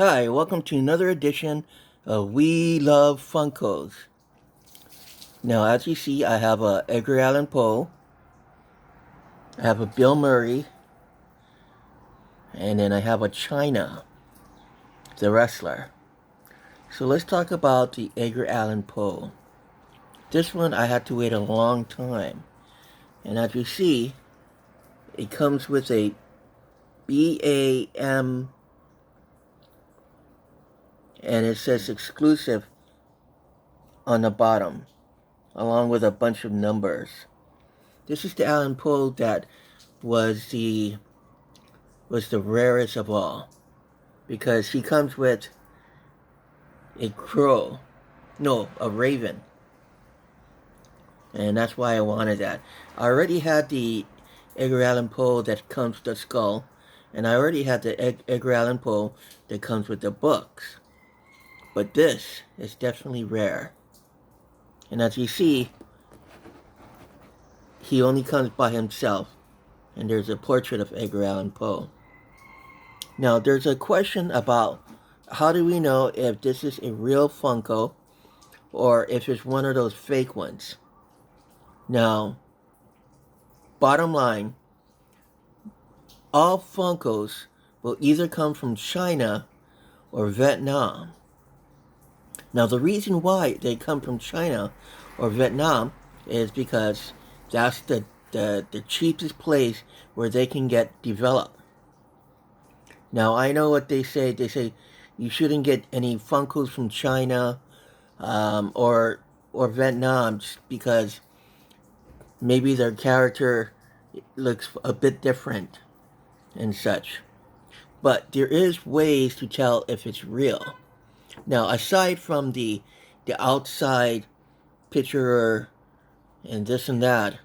Hi, welcome to another edition of We Love Funkos. Now, as you see, I have a Edgar Allan Poe, I have a Bill Murray, and then I have a China, the wrestler. So let's talk about the Edgar Allan Poe. This one I had to wait a long time. And as you see, it comes with a BAM, and it says exclusive on the bottom, along with a bunch of numbers. This is the Allan Poe that was the rarest of all, because he comes with a crow, no, a raven, and that's why I wanted that. I already had the Edgar Allan Poe that comes with the skull, and I already had the Edgar Allan Poe that comes with the books, but this is definitely rare. And as you see, he only comes by himself, and there's a portrait of Edgar Allan Poe. Now, there's a question about how do we know if this is a real Funko or if it's one of those fake ones. Now, bottom line, all Funkos will either come from China or Vietnam. Now, the reason why they come from China or Vietnam is because that's the cheapest place where they can get developed. Now, I know what they say. They say you shouldn't get any Funkos from China or Vietnam just because maybe their character looks a bit different and such. But there is ways to tell if it's real. Now, aside from the outside picture and this and that,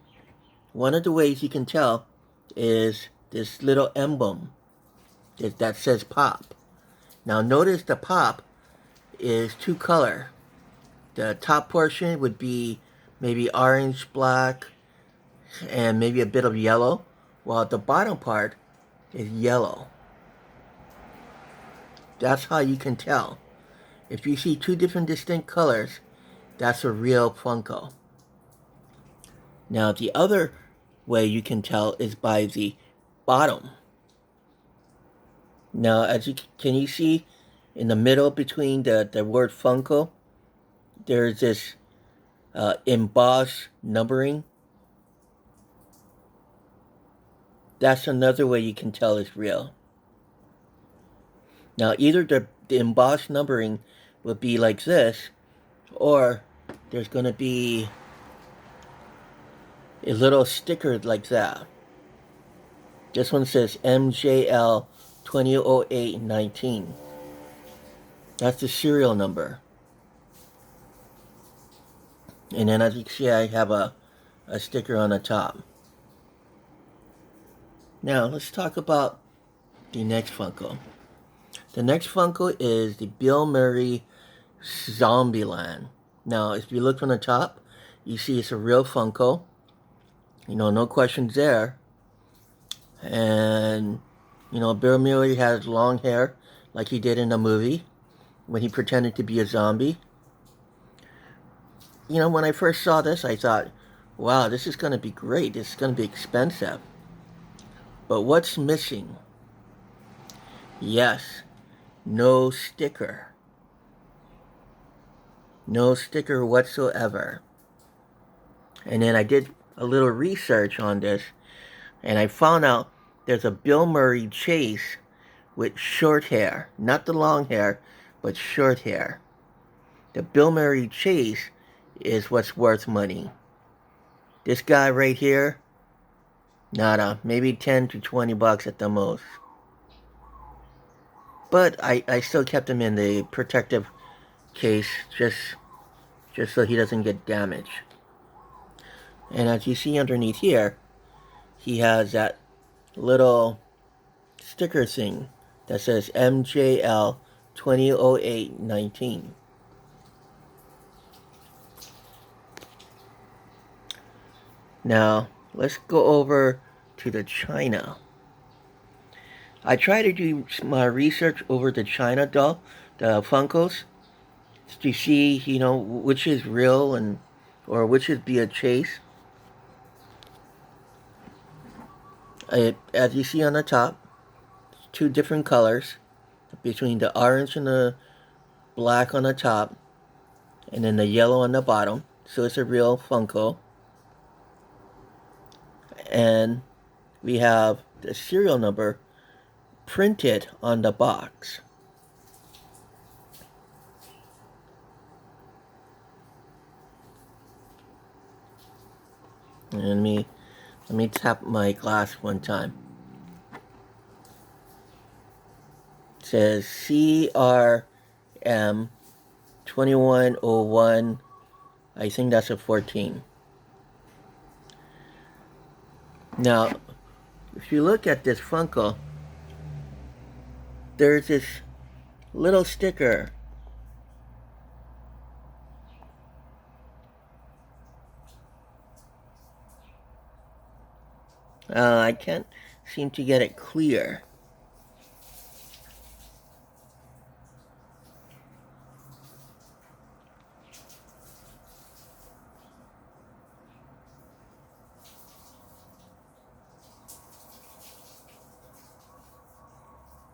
one of the ways you can tell is this little emblem that says pop. Now, notice the pop is two color. The top portion would be maybe orange, black, and maybe a bit of yellow, while the bottom part is yellow. That's how you can tell. If you see two different distinct colors, that's a real Funko. Now, the other way you can tell is by the bottom. Now, can you see in the middle between the word Funko, there's this embossed numbering. That's another way you can tell it's real. Now, either the embossed numbering will be like this, or there's going to be a little sticker like that. This one says MJL 200819. That's the serial number. And then as you can see, I have a sticker on the top. Now, let's talk about the next Funko. The next Funko is the Bill Murray Zombieland. Now, if you look from the top, you see it's a real Funko. You know, no questions there. And, you know, Bill Murray has long hair like he did in the movie when he pretended to be a zombie. You know, when I first saw this, I thought, wow, this is going to be great. This is going to be expensive. But what's missing? Yes, no sticker. No sticker whatsoever. And then I did a little research on this, and I found out there's a Bill Murray chase with short hair. Not the long hair, but short hair. The Bill Murray chase is what's worth money. This guy right here, nada, maybe 10 to 20 bucks at the most. But I still kept him in the protective case just so he doesn't get damaged. And as you see underneath here, he has that little sticker thing that says MJL 200819. Now, let's go over to the China. I try to do my research over the China doll, the Funkos, to see, which is real and or which is be a chase. As you see on the top, two different colors between the orange and the black on the top, and then the yellow on the bottom. So it's a real Funko. And we have the serial number printed on the box. And let me tap my glass one time. It says CRM 2101. I think that's a 14. Now, if you look at this Funko, there's this little sticker. I can't seem to get it clear.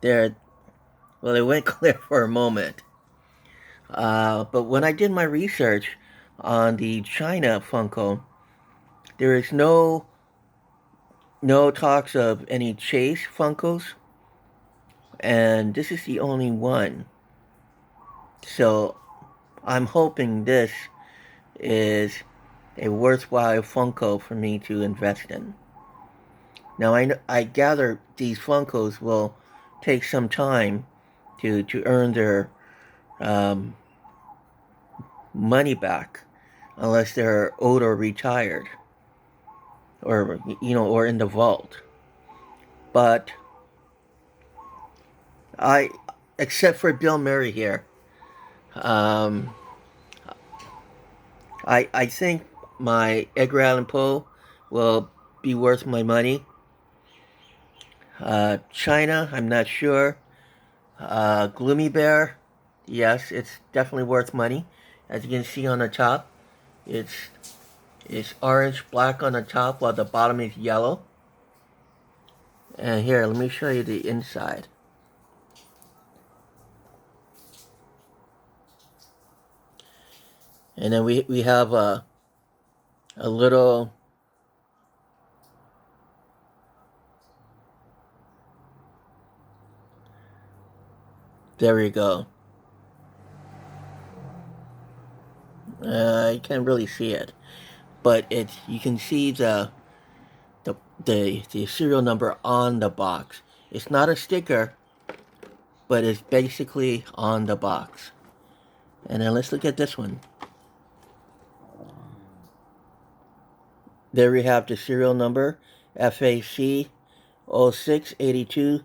There, well, it went clear for a moment. But when I did my research on the China Funko, there is no talks of any Chase Funkos, and this is the only one. So I'm hoping this is a worthwhile Funko for me to invest in. Now I gather these Funkos will take some time to earn their money back, unless they're old or retired, or or in the vault. But except for Bill Murray here, um, I think my Edgar Allan Poe will be worth my money. China, I'm not sure. Gloomy Bear, yes, it's definitely worth money. As you can see on the top, it's orange, black on the top, while the bottom is yellow. And here, let me show you the inside. And then we have a little there we go. You can't really see it, but you can see the serial number on the box. It's not a sticker, but it's basically on the box. And then let's look at this one. There we have the serial number, FAC 0682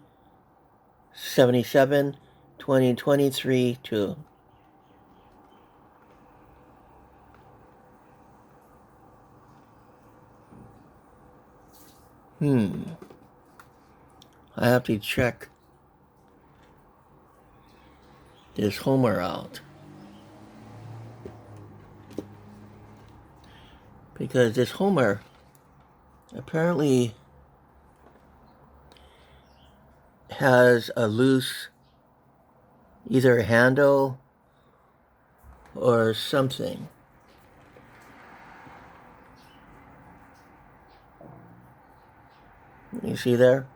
77 2023 2. I have to check this Homer out, because this Homer apparently has a loose either handle or something. You see there?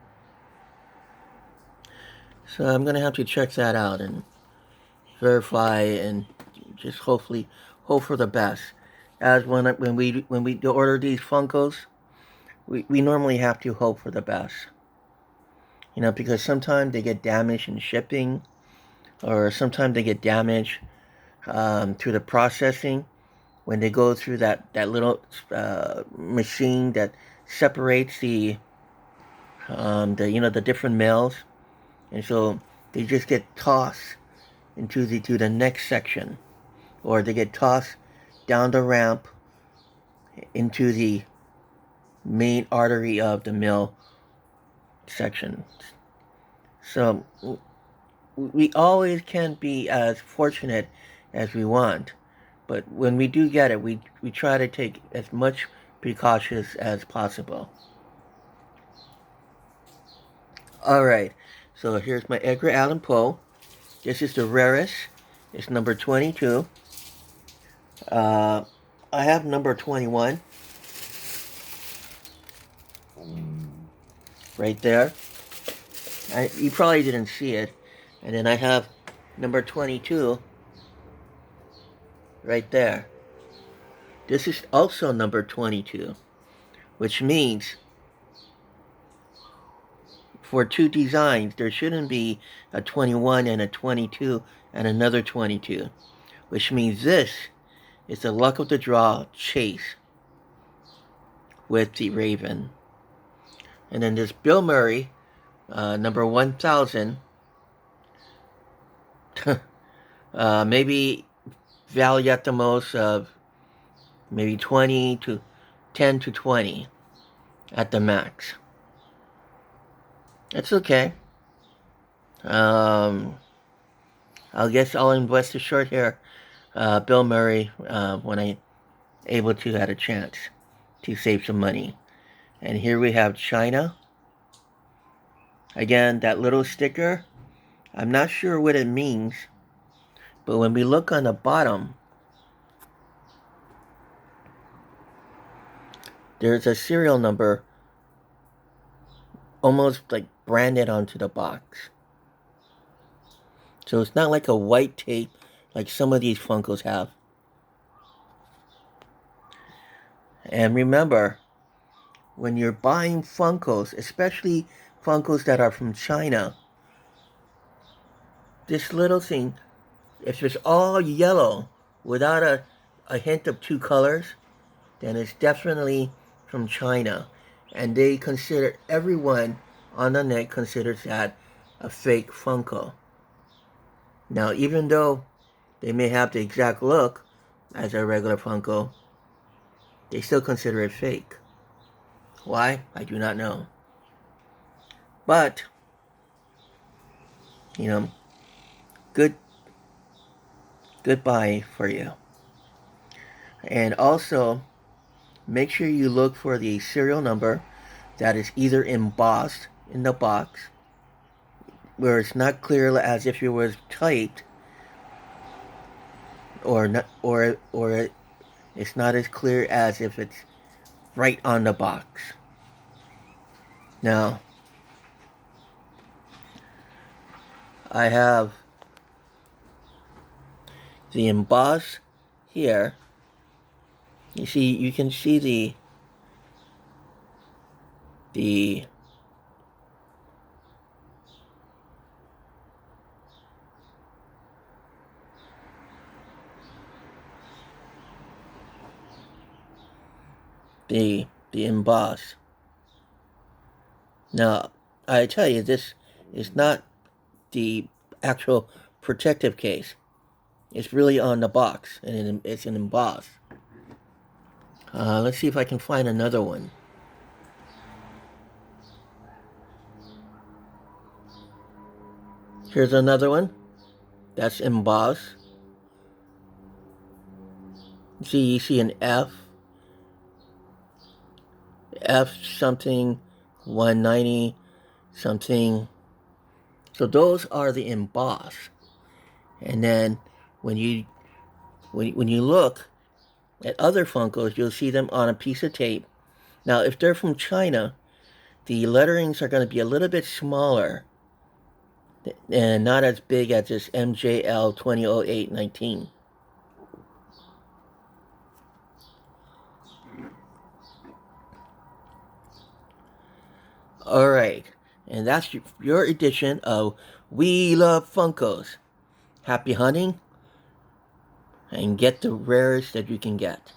So I'm gonna have to check that out and verify, and just hopefully hope for the best. As when we order these Funkos, we normally have to hope for the best. Because sometimes they get damaged in shipping, or sometimes they get damaged through the processing when they go through that little machine that separates the the different mails, and so they just get tossed into the next section, or they get tossed down the ramp into the main artery of the mail section. So we always can't be as fortunate as we want. But when we do get it, we try to take as much precautions as possible. Alright, so here's my Edgar Allan Poe. This is the rarest. It's number 22. I have number 21. Right there. You probably didn't see it. And then I have number 22 right there. This is also number 22, which means for two designs, there shouldn't be a 21 and a 22 and another 22, which means this is the luck of the draw chase with the Raven. And then there's Bill Murray, number 1000. Maybe value at the most of maybe 10 to 20 at the max. That's okay. I guess I'll invest a short hair Bill Murray when I able to had a chance to save some money. And here we have China. Again, that little sticker, I'm not sure what it means, but when we look on the bottom, there's a serial number almost like branded onto the box. So it's not like a white tape like some of these Funkos have. And remember, when you're buying Funkos, especially Funkos that are from China, this little thing, if it's all yellow without a hint of two colors, then it's definitely from China. And they consider, everyone on the net considers that a fake Funko. Now, even though they may have the exact look as a regular Funko, they still consider it fake. Why? I do not know. But, you know, good buy for you. And also, make sure you look for the serial number that is either embossed in the box, where it's not clear as if it was typed, or not, or it's not as clear as if it's right on the box. Now, I have the emboss here. You see, you can see the emboss. Now, I tell you, this is not the actual protective case. It's really on the box, and it's an emboss. Let's see if I can find another one. Here's another one. That's embossed. See, you see an F something 190 something. So those are the emboss. And then when you look at other Funkos, you'll see them on a piece of tape. Now, if they're from China, the letterings are going to be a little bit smaller and not as big as this MJL 2008-19. Alright, and that's your edition of We Love Funkos. Happy hunting, and get the rarest that you can get.